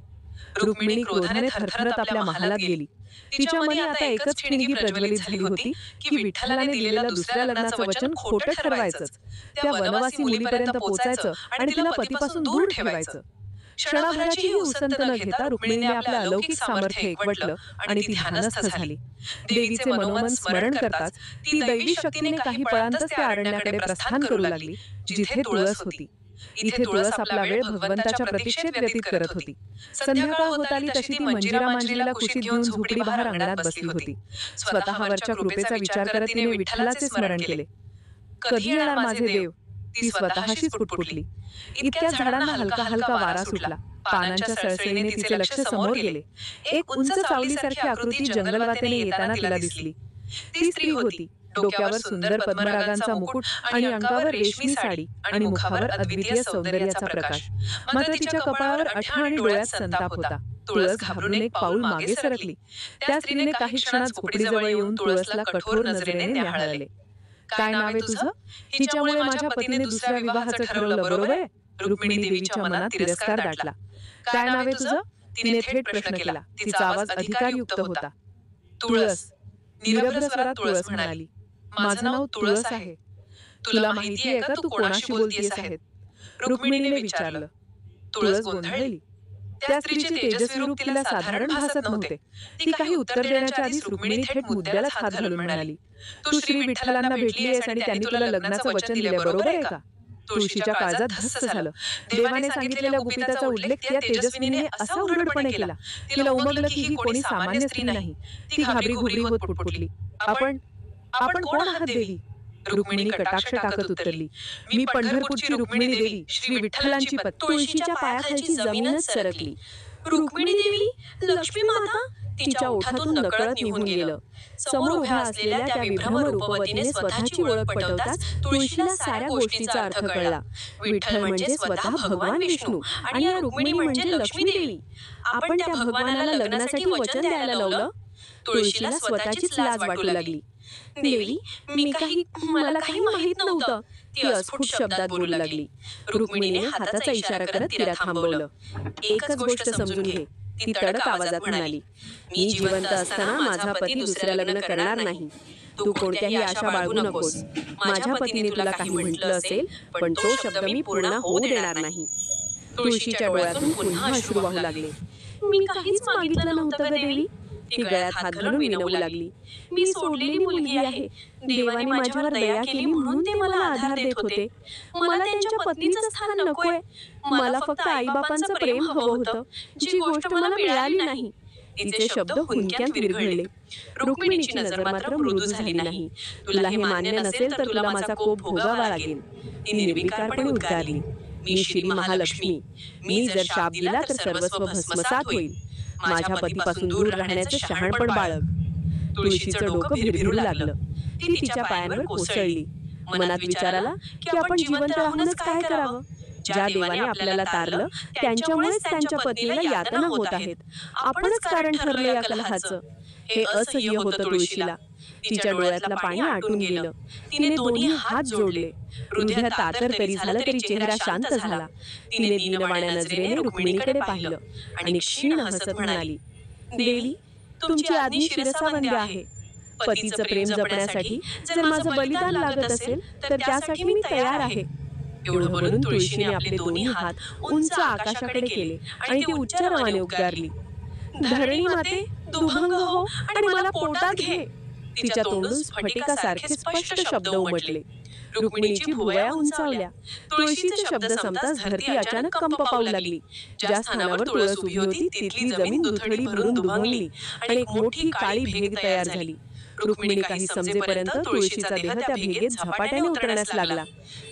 रुक्मिणी क्रोधाने थरथरत आपल्या महालात गेली. तिच्या मनी आता एकच ठिणगी प्रज्वलित झाली होती की विठ्ठलाने दिलेलं दुसऱ्या लग्नाचं वचन खोटं ठरवायचंच, त्या वनवासी मुलीपर्यंत पोचायचं आणि तिला पतीपासून दूर ठेवायचं. क्षणाभराचीही उसंत न घेता रुक्मिणीने आपलं अलौकिक सामर्थ्य एकवटलं आणि ती ध्यानस्थ झाली. देवीचे मनोमन स्मरण करताच ती दैवी शक्तीने काही पळांतच त्या अरण्याकडे प्रस्थान करू लागली, जिथे तुळस होती. इथे तुळस आपला वेळ भगवंताच्या प्रतीक्षेत व्यतीत करत होती. संध्याकाळ होत आली तशी ती मंजिरा मांजरीला कुशीत घेऊन झोपडी बाहेर अंगणात बसली होती. स्वतःवरच्या कृपेचा विचार करत तिने विठ्ठलाचे स्मरण केले. कधी येणार माझे देव, ती स्वतःशीच पुटपुटली. इतक्या झाडांना हलका हलका वारा सुटला. पानांच्या सळसळीने तिचे लक्ष समोर गेले. एक उंच सावलीसारखी आकृती जंगलवाटेने येताना तिला दिसली. ती स्त्री होती. डोक्यावर सुंदर पद्मरागांचा मुकुट आणि अंगावर रेशमी साडी आणि मुखावर अद्वितीय सौंदर्याचा प्रकाश. मात्र तिच्या कपाळावर अठा आणि डोळ्यात संताप होता. तुळस घाबरून एक पाऊल मागे सरकली. त्या स्त्रीने काही क्षणात झोपडीजवळ येऊन तुळसला कठोर नजरेने न्याहाळले. काय नाव आहे तुझं? हिच्यामुळे माझ्या पतीने दुसऱ्या विवाहाचं ठरवलं, बरोबर आहे? रुक्मिणी देवीच्या मनात तिरस्कार दाटला. काय नाव आहे तुझं? तिने थेट प्रश्न केला. तिचा आवाज अधिकारयुक्त होता. तुळस. निरभ्र स्वरात तुळस म्हणाली, माझं नाव तुळस आहे. तुला माहिती आहे का तू कोणाशी बोलतेस आहेत? रुक्मिणीने विचारलं. तुळस गोंधळली. त्या स्त्रीचे तेजस्वी रूप तिला साधारण भासत नव्हते. ती काही उत्तर देण्याच्या आधीच रुक्मिणी थेट मुद्द्यालाच हात घालून म्हणाली, तू श्री विठ्ठलांना भेटली आहेस आणि त्यांनी तुला लग्नाचं वचन दिले, बरोबर आहे का? तुळशीच्या काळजात धस्स झालं. देवाने सांगितलेल्या गुपिताचा उल्लेख त्या तेजस्विनीने असा उघडपणे केला. तिला उमगलं की ही कोणी सामान्य स्त्री नाही. ती घाबरी घुबरी होत पुटपुटली, आपण कोण आहात देवी? रुक्मिणी कटाक्ष टाकत उत्तरली, मी पंढरपूरची रुक्मिणी देवी, श्री विठ्ठलांची पत्नी. तुळशीच्या पायाखालची जमीनच सरकली. रुक्मिणी देवी, लक्ष्मी माता, तिच्या ओठातून नकळत निघून गेलं. समोर उभ्या असलेल्या त्या विभ्रम रूपवतीने स्वतःची ओळख पटवताच तुळशीला साऱ्या गोष्टीचा अर्थ कळला. विठ्ठल म्हणजे स्वतः भगवान विष्णू आणि या रुक्मिणी म्हणजे लक्ष्मी देवी. आपण त्या भगवानाला लग्नासाठी वचन द्यायला लावलं. तुळशीला स्वतःचीच लाज वाटू लागली. देवी, मला काही माहित नव्हतं, ती अस्फुट शब्दात बोलू लागली. रुक्मिणीने हाताचा इशारा करत तिला थांबवलं. एकच गोष्ट समजून घे, ती तडक आवाजात म्हणाली, मी जिवंत असताना माझा पती दुसरं लग्न करणार नाही. तू कोणत्याही आशा बाळगू नकोस. माझ्या पतीने तुला काही म्हटलं असेल, पण तो शब्द मी पूर्ण होऊ देणार नाही. तुळशीच्या डोळ्यातून पुन्हा अश्रू वाहू लागले. मी काहीच मागितलं नव्हतं ग देवी, ती गळ्यात हात घालून विनवू लागली. मी सोडलेली मुलगी आहे. देवाने माझ्यावर दया केली म्हणून ते मला आधार देत होते. मला त्यांच्या पत्नीचं स्थान नकोय. मला फक्त आईबापांचं प्रेम हवं होतं, जी गोष्ट मला मिळाली नाही. तिचे शब्द हुंक्यात विरघळले. रुक्मिणीची नजर मात्र मृदू झाली नाही. तुला हे मान्य नसेल तर तुला माझा कोप भोगावा लागेल. ती निर्विकारपणे उद्गारली, मी श्री महालक्ष्मी. मी जर शाप दिला तर सर्वस्व भस्मसात होईल. माझ्या पतीपासून दूर राहण्याचं शहाणपण बाळग. तुळशीचं डोकं भिरभिरू लागलं. ती तिच्या पायांवर कोसळली. मनात विचार आला की आपण जिवंत राहूनच काय करावं? ज्या देवाने आपल्याला तारलं त्यांच्यामुळेच त्यांच्या पत्नीला यातना होत आहेत. आपणच कारण ठरलं या कलहाचं. हे असह्य होतं तुळशीला. तिच्या डोळ्यातलं पाणी आटून गेलं. तिने दोन्ही हात जोडले. हृदयात तातर तरी झालं तरी चेहरा शांत झाला. तिने दीनवाण्या नजरेने रुक्मिणीकडे पाहिलं आणि क्षीण हसत म्हणाली, देवी, तुमची आज्ञा शिरसावंद्य आहे. पतीचं प्रेम जपण्यासाठी जर माझं बलिदान लागत असेल तर त्यासाठी मी तयार आहे. एवढं बोलून तुळशीने आपले दोन्ही हात उंच आकाशाकडे केले आणि ती उच्चारवाने उद्गारली, धरणी माते, दुभंग हो आणि मला पोटात घे. तिच्या तोंडून स्फटिकासारखे स्पष्ट शब्द उमटले. रुक्मिणीची भुवया उंचावल्या. तुळशीचे शब्द संपताच धरती अचानक कंप पावू लागली. ज्या स्थानावर तुळस उभी होती तिथली जमीन दुथडी भरून दुभंगली आणि एक मोठी काळी भेग तयार झाली. रुक्मिणी काही समजेपर्यंत तुळशीचा देह त्या भेगेत झपाट्याने उतरण्यास लागला.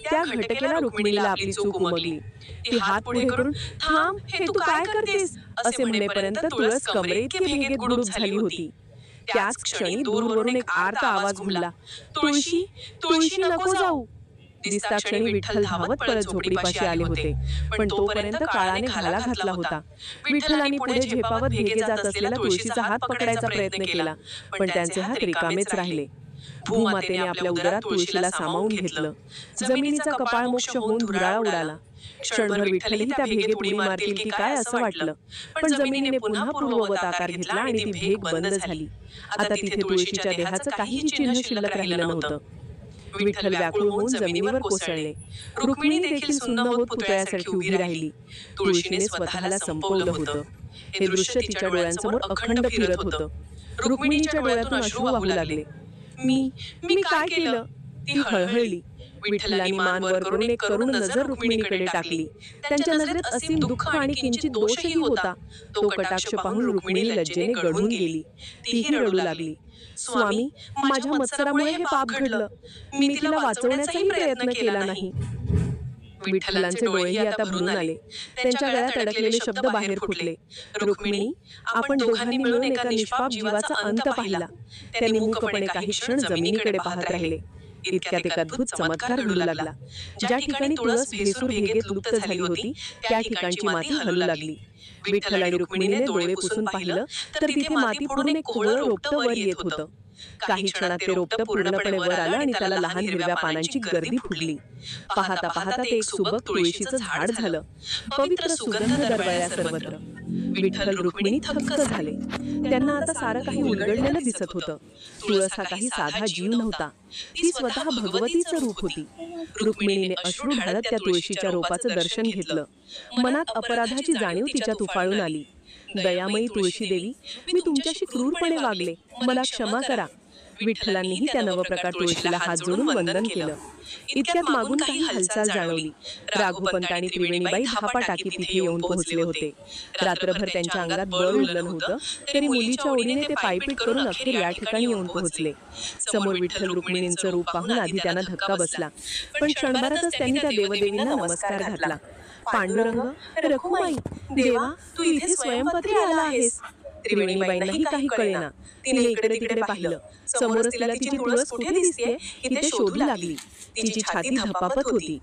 त्या घटकेला रुक्मिणीला आपली चूक उमगली. ती हात पुढे करून, थांब, हे तू काय करतेस असे म्हणेपर्यंत तुळस कमरेइतकी भेगेत गुडूप झाली होती. त्याच क्षणी दूरवरून एक आर्त आवाज घुमला, तुळशी, तुळशी नको जाऊ. दिसता क्षणी विठ्ठल धावत परत झोपडीपाशी आले होते. पण तोपर्यंत काळाने घाला घातला होता. विठ्ठलांनी पुढे झेपावत भेगे जात असलेला तुळशीचा हात पकडायचा प्रयत्न केला, पण त्यांचे हात रिकामेच राहिले. भूमातेने आपल्या उदरात तुळशीला सामावून घेतलं. जमिनीचा कपाळमोक्ष होऊन धुराळा उडाला. क्षणभर विठ्ठलही त्या भेगेत उडी मारतील की काय असं वाटलं, पण जमिनीने पुन्हा पूर्ववत आकार घेतला आणि ती भेग बंद झाली. आता तिथे तुळशीच्या देहाचं काहीही चिन्ह शिल्लक राहिलं नव्हतं. विठ्ठल व्याकुळ होऊन जमिनीवर कोसळले. रुक्मिणी देखील सुन्न होत पुतळ्यासारखी उभी राहिली. तुळशीने स्वतःला संपवलं होतं. हे दृश्य तिच्या डोळ्यांसमोर अखंड फिरत होतं. रुक्मिणीच्या डोळ्यातून अश्रू वाहू लागले. मी काय केलं? ती हळहळली. विठ्ठलांनी मान वर करून एक करुण नजर रुक्मिणीकडे टाकली. त्यांच्या नजरेत असीम दुःख आणि किंचित दोषही होता. तो कटाक्ष पाहून रुक्मिणी लज्जेने गढून गेली. तीही रडू लागली. स्वामी, माझ्या मत्सरामुळे हे पाप घडलं. मी तिला वाचवण्याचाही प्रयत्न केला नाही. विठ्ठलांचे डोळेही आता भरून आले. त्यांच्या गळ्यात अडकलेले शब्द बाहेर फुटले. रुक्मिणी, आपण दोघांनी मिळून एका निष्पाप जीवाचा अंत पाहिला. त्यांनी मूकपणे काही क्षण जमिनीकडे पाहत राहिले. इतक्यात एक अद्भुत चमत्कार घडू लागला. ज्या ठिकाणी तुळस भेसूर भेगेत लुप्त झाली होती त्या ठिकाणची माती हलू लागली. विठ्ठल आणि रुक्मिणीने डोळे पुसून पाहिलं तर तिथे माती फोडून एक कोवळं रोपटं वर येत होतं. काही क्षणात ते रोपटं पूर्णपणे वर आलं आणि त्याला लहान हिरव्या पानांची गर्दी फुटली. पाहता पाहता ते एक सुबक तुळशीचं झाड झालं. पवित्र सुगंध दरवळला सर्वत्र. विठ्ठल रुक्मिणी थक्क झाले. त्यांना आता सारं काही उलगडलेलं दिसत होतं. तुळस हा काही साधा जीव नव्हता. ती स्वतः भगवतीचं रूप होती. रुक्मिणीने अश्रू ढाळत त्या तुळशीच्या रोपाचं दर्शन घेतलं. मनात अपराधाची जाणीव तिच्यात उफाळून आली. दयामयी तुळशी देवी, मी तुमच्याशी क्रूरपणे वागले, मला क्षमा करा. विठ्ठलांनीही त्या नवप्रकार तुळशीला हात जोडून वंदन केलं. इतक्यात मागून काही हालचाल जाणवली. राघवपंत आणि त्रिवेणीबाई धापा टाकीत तिथे येऊन पोहोचले होते. रात्रभर त्यांच्या अंगात बळ उरलं नव्हतं, तरी मुलीच्या ओढीने ते पायपीट करून अखेर या ठिकाणी येऊन पोहोचले. समोर विठ्ठल रुक्मिणींचं रूप पाहून आधी त्यांना धक्का बसला, पण क्षणभरातच त्यांनी त्या देवदेवींना नमस्कार घातला. पांडुरंग, रखुमाई, देवा, तू इथे स्वयंपत्री आला आहेस. त्रिवेणीबाईंनाही काही कळेना. तिने इकडे तिकडे पाहिलं. समोरच तिला तिची तुळस कुठे दिसते ही ते शोधू लागली. तिची छाती धपापत होती.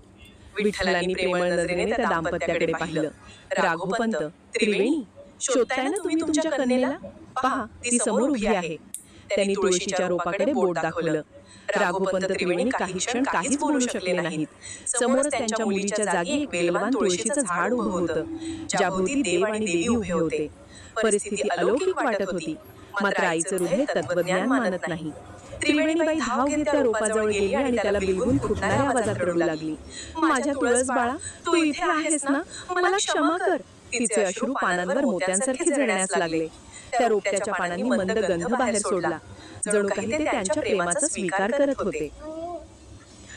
विठ्ठलांनी प्रेमळ नजरेने त्या दाम्पत्याकडे पाहिलं. राघवपंत, त्रिवेणी, शोधताय ना तुम्ही तुमच्या कन्येला? पहा, ती समोर उभी आहे. त्यांनी तुळशीच्या रोपाकडे बोट दाखवलं. राघवपंत त्रिवेणी काही क्षण काहीच बोलू शकले नाहीत. समोरच त्यांच्या मुलीच्या जागी एक वेलवान तुळशीचं झाड उभं होतं, ज्याभोवती देव आणि देवी उभे होते. परिस्थिती अलौकिक वाटत होती, मात्र आईचं हृदय तत्वज्ञान मानत नाही. त्रिवेणीबाई धाव घेत त्या रोपाजवळ गेली आणि त्याला बिलगून फुटणाऱ्या आवाजात रडू लागली. माझ्या तुळस बाळा, तू इथे आहेस ना? मला क्षमा कर. तिचे अश्रू पानांवर मोत्यांसारखे जळण्यास लागले. त्या रोपट्याच्या पानांनी मंद गंध बाहेर सोडला, जणू काही ते त्यांच्या प्रेमाचा स्वीकार करत होते.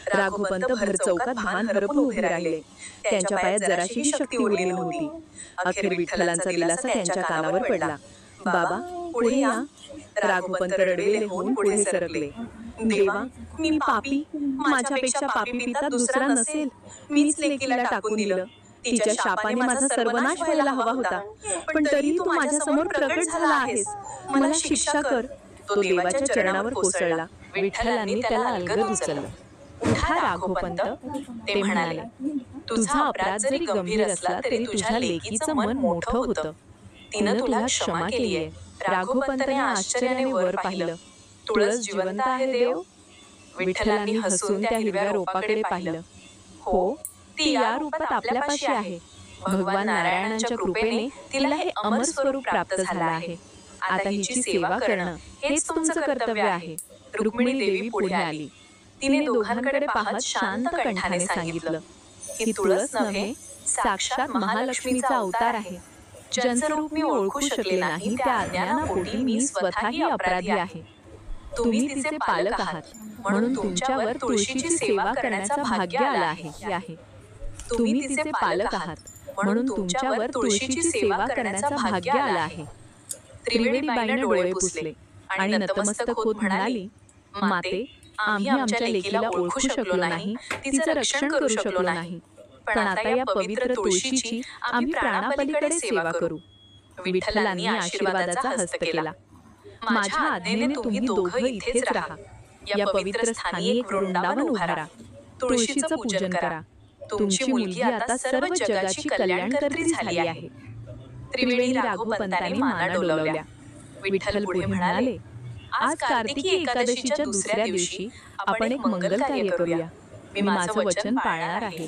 राघवपंत भर चौकात भान हरपून उभे राहिले. त्यांच्या पायात जराशीही शक्ती उरली नव्हती. अखेर विठ्ठलांचा दिलासा त्यांच्या कानावर पडला. बाबा, पुढे या. राघवपंत रडलेले होऊन पुढे सरकले. देवा, मी पापी, माझ्यापेक्षा पापी पिता दुसरा नसेल. मीच लेकीला टाकून दिलं. तिच्या शापाने माझा सर्वनाश व्हायला हवा होता, पण तरी तू माझ्या समोर प्रकट झाला आहेस. मला शिक्षा कर. तो देवाच्या चरणावर कोसळला. विठ्ठलांनी त्याला अलगद उचललं. उठा राघवपंत, ते म्हणाले. तुझा अपराध जरी गंभीर असला तरी तुझ्या लेकीचं मन मोठं होतं. तिनं तुला क्षमा केलीये. राघोपंताने आश्चर्याने वर पाहिलं. तुळस जिवंत आहे देव? विठ्ठलांनी हसून त्या हिरव्या रोपाकडे पाहिलं. हो, ती या रूपात आपल्यापाशी आहे. भगवान नारायणांच्या कृपेने तिला हे अमर स्वरूप प्राप्त झालं आहे. आता हिची सेवा करणं हेच तुमचं कर्तव्य आहे. रुक्मिणी देवी पुढे आली. तिने दोघांकडे पाहत शांत कंठाने सांगितलं, ही तुळस नव्हे, साक्षात महालक्ष्मीचा अवतार आहे. ज्यांचं रूप मी ओळखू शकले नाही त्या अज्ञानापोटी मी स्वतःही अपराधी आहे. तुम्ही तिचे पालक आहात, म्हणून तुमच्यावर तुळशीची सेवा करण्याचं भाग्य आलं आहे. तुम्ही तिचे पालक आहात, म्हणून तुमच्यावर तुळशीची सेवा करण्याचं भाग्य आलं आहे. त्रिवेणीबाईंना डोळे पुसले आणि नतमस्तक होत म्हणाली, माते, आम्ही आमच्या लेकीला ओळखू शकलो नाही, तिचं रक्षण करू शकलो नाही, पण आता या पवित्र तुळशीची आम्ही प्राणापलीकडे सेवा करू. विठ्ठलांनी आशीर्वादाचा हस्त केला. माझ्या आज्ञेने तुम्ही दोघं इथेच राहा. या पवित्र स्थानी एक वृंदावन उभारा. तुळशीचं पूजन करा. तुमची मुलगी आता सर्व जगाची कल्याणकर्त्री झाली आहे. त्रिवेणी राघोपंतांनी माना डोलवल्या. विठ्ठल पुढे म्हणाले, आज कार्तिकी एकादशीच्या दुसऱ्या दिवशी आपण एक मंगल कार्य करूया. मी माझं वचन पाळणार आहे.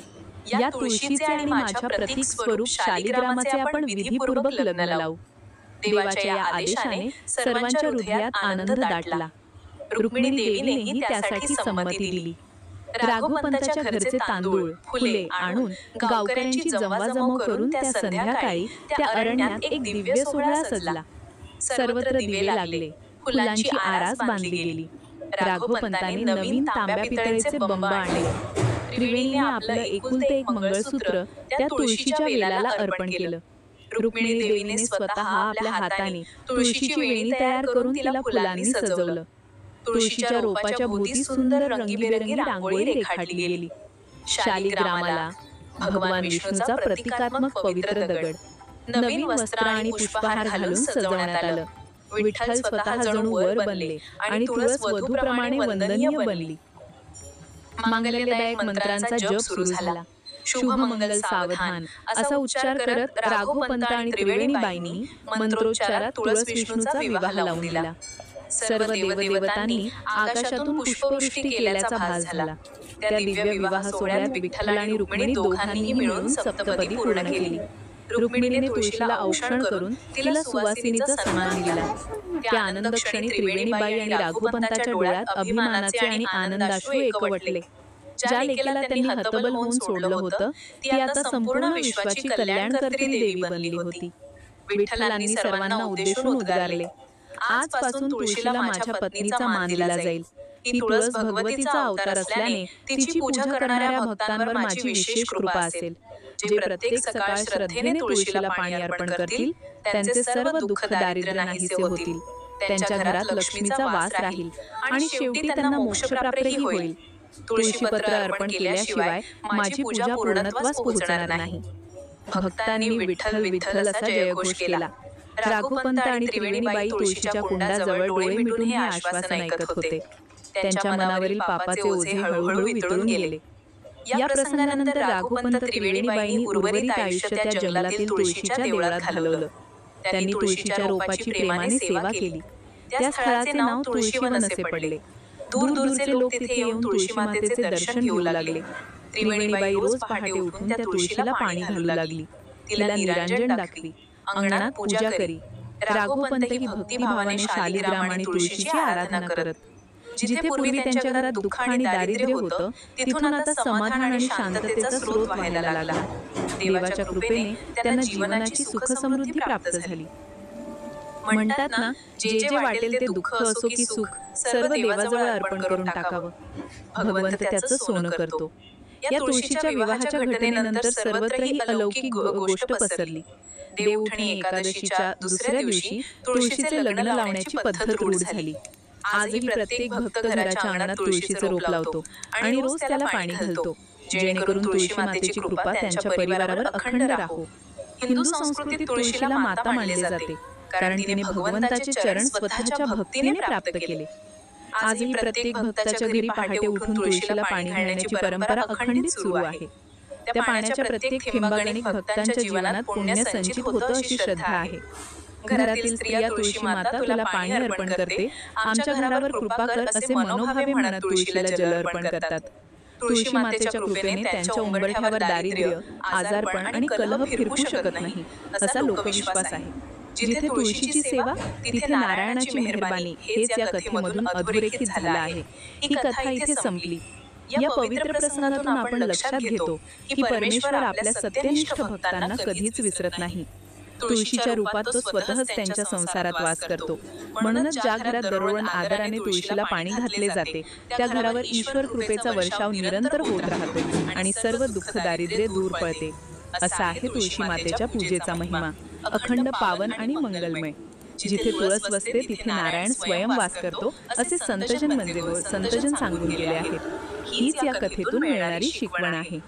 या तुळशीचे आणि माझ्या प्रतीक स्वरूप शालिग्रामाचे आपण विधिपूर्वक लग्न लावू. देवाच्या या आदेशाने सर्वांच्या हृदयात आनंद दाटला. रुक्मिणी देवीनेही त्यासाठी संमती दिली. राघोपंताच्या घरचे तांदूळ, फुले आणून गावकऱ्यांची जमवाजमव करून त्या संध्याकाळी त्या अरण्यात एक दिव्य सोहळा सजला. सर्वत्र दिवे लागले, फुलांची आरास बांधली गेली. राघोपंतांनी नवीन तांब्या पितळेचे बंब आणले. त्रिवेणीने आपलं एकुलते एक मंगळसूत्र त्या तुळशीच्या वेलाला अर्पण केलं. रुक्मिणी देवीने स्वतः आपल्या हाताने तुळशीची वेणी तयार करून तिला फुलांनी सजवलं. तुळशीच्या रोपाच्या भोवती सुंदर रंगीबेरंगी रांगोळी रेखाटली गेली. शालिग्रामाला भगवान विष्णूचा प्रतिकात्मक पवित्र दगड, नवीन वस्त्र आणि पुष्पहार घालून सजवण्यात आलं. विठ्ठल स्वतः जणू वर बनले आणि तुळस वधूप्रमाणे वंदनीय बनली. मांगल्यदायक मंत्रांचा जप सुरू झाला. शुभ मंगल सावधान असा उच्चार करत राघोपंत आणि त्रिवेणीबाईंनी मंत्रोच्चारात तुळस विष्णूचा विवाह लावून दिला. सर्व देवदेवतांनी आकाशातून पुष्पवृष्टी केल्याचा भास झाला. त्या दिव्य विवाह सोहळ्यात विठ्ठल आणि रुक्मिणी दोघांनीही मिळून सप्तपदी पूर्ण केली. रुक्मिणीने तुळशीला औक्षण करून तिला सुवासिनीचा सन्मान दिला. त्या आनंद क्षणी त्रिवेणीबाई आणि राघोपंताच्या डोळ्यात अभिमानाचे आणि आनंदाश्रू एकवटले. ज्या लेकीला त्यांनी हतबल होऊन सोडलं होतं ती आता संपूर्ण विश्वाची कल्याणकर्त्री देवी बनली होती. विठ्ठलांनी सर्वांना उद्देशून उद्गारले, आजपासून तुळशीला माझ्या पत्नीचा मान दिला जाईल. ही तुळस भगवतीचा अवतार असल्याने तिची पूजा करणाऱ्या भक्तांवर माझी विशेष कृपा असेल. जे प्रत्येक सकाळ श्रद्धेने तुळशीला पाणी अर्पण करतील त्यांचे सर्व दुःख दारिद्र्य नाहीसे होतील. त्यांच्या घरात लक्ष्मीचा वास राहील आणि शेवटी त्यांना मोक्षप्राप्ती होईल. तुळशीपत्र अर्पण केल्याशिवाय माझी पूजा पूर्णत्वास पोहोचणार नाही. भक्तांनी विठ्ठल विठ्ठल असा जयघोष केला. राघोपंत आणि त्रिवेणीबाई तुळशीच्या कुंडाजवळ डोळे मिटून हे आश्वासन ऐकत होते. त्यांच्या मनावरील पापाचे ओझे हळूहळू वितळून गेले. या प्रसंगानंतर राघोपंत त्रिवेणीबाईंनी उर्वरित आयुष्य त्या जंगलातील तुळशीच्या देवळात घालवलं. त्यांनी तुळशीच्या रोपाची प्रेमाने सेवा केली. त्या स्थळाचे नाव तुळशीवन असे पडले. दूरदूरचे लोक तिथे येऊन तुळशी मातेचे दर्शन घेऊ लागले. त्रिवेणीबाई रोज पहाटे उठून त्या तुळशीला पाणी घालू लागली. तिला निरांजन दाखवी, अंगणात पूजा करी. राघोपंतही भक्तिभावाने शालिग्राम आणि तुळशीची आराधना करत. जिथे पूर्वी त्यांच्या घरात दुःख आणि दारिद्र्य होतं तिथून आता समाधान आणि शांततेचा स्रोत व्हायला लागला. देवाच्या कृपेने त्यांना जीवनाची सुख समृद्धी प्राप्त झाली. म्हणतात ना, जे जे वाटेल ते दुःख असो की सुख सर्व देवाजवळ अर्पण करून टाकावं. भगवंत त्याचं सोनं करतो. या तुळशीच्या विवाहाच्या घटनेनंतर सर्वत्र ही अलौकिक गोष्ट पसरली. देवउठणी एकादशीच्या दुसऱ्या दिवशी तुळशीचे लग्न लावण्याची पद्धत रूढ झाली. आजही प्रत्येक भक्त घराच्या अंगणात तुळशीचे रोप लावतो आणि रोज त्याला पाणी घालतो, जेणेकरून तुळशी मातेची कृपा त्यांच्या परिवारावर अखंड राहो. हिंदू संस्कृतीत तुळशीला माता मानले जाते, कारण तिने भगवंताचे चरण स्वतःच्या भक्तीने प्राप्त केले. आजही प्रत्येक भक्ताच्या घरी पहाटे उठून तुळशीला पाणी घालण्याची परंपरा अखंडित सुरू आहे. त्या पाण्याच्या प्रत्येक थेंबागणिक भक्तांच्या जीवनात पुण्य संचित होतं अशी श्रद्धा आहे. घरातील स्त्रिया तुळशी माता तुला पाणी अर्पण करते, आमच्या घरावर कृपा कर असे मनोभावे म्हणत तुळशीला जल अर्पण करतात. तुळशी मातेच्या कृपेने त्यांच्या उंबरठ्यावर दारिद्र्य, आजारपण आणि कलह फिरकू शकत नाही असा लोकविश्वास आहे. जिथे तुळशीची सेवा तिथे नारायणाची मेहरबानी हेच या कथेमधून अधोरेखित झालं आहे. ही कथा इथे संपली. या पवित्र प्रसंगातून आपण लक्षात घेतो की परमेश्वर आपल्या सत्यनिष्ठ भक्तांना कधीच विसरत नाही. तुळशीच्या रूपात तो स्वतःच त्यांच्या संसारात वास करतो. म्हणूनच ज्या घरात दररोज आदराने तुळशीला पाणी घातले जाते त्या घरावर ईश्वर कृपेचा वर्षाव निरंतर होत राहतो आणि सर्व दुःख दारिद्र्य दूर पळते. असा आहे तुळशी मातेच्या पूजेचा महिमा, अखंड पावन आणि मंगलमय. जिथे तुळस बसते तिथे नारायण स्वयं वास करतो असे संतजन सांगून गेले आहेत. हीच या कथेतून मिळणारी शिकवण आहे.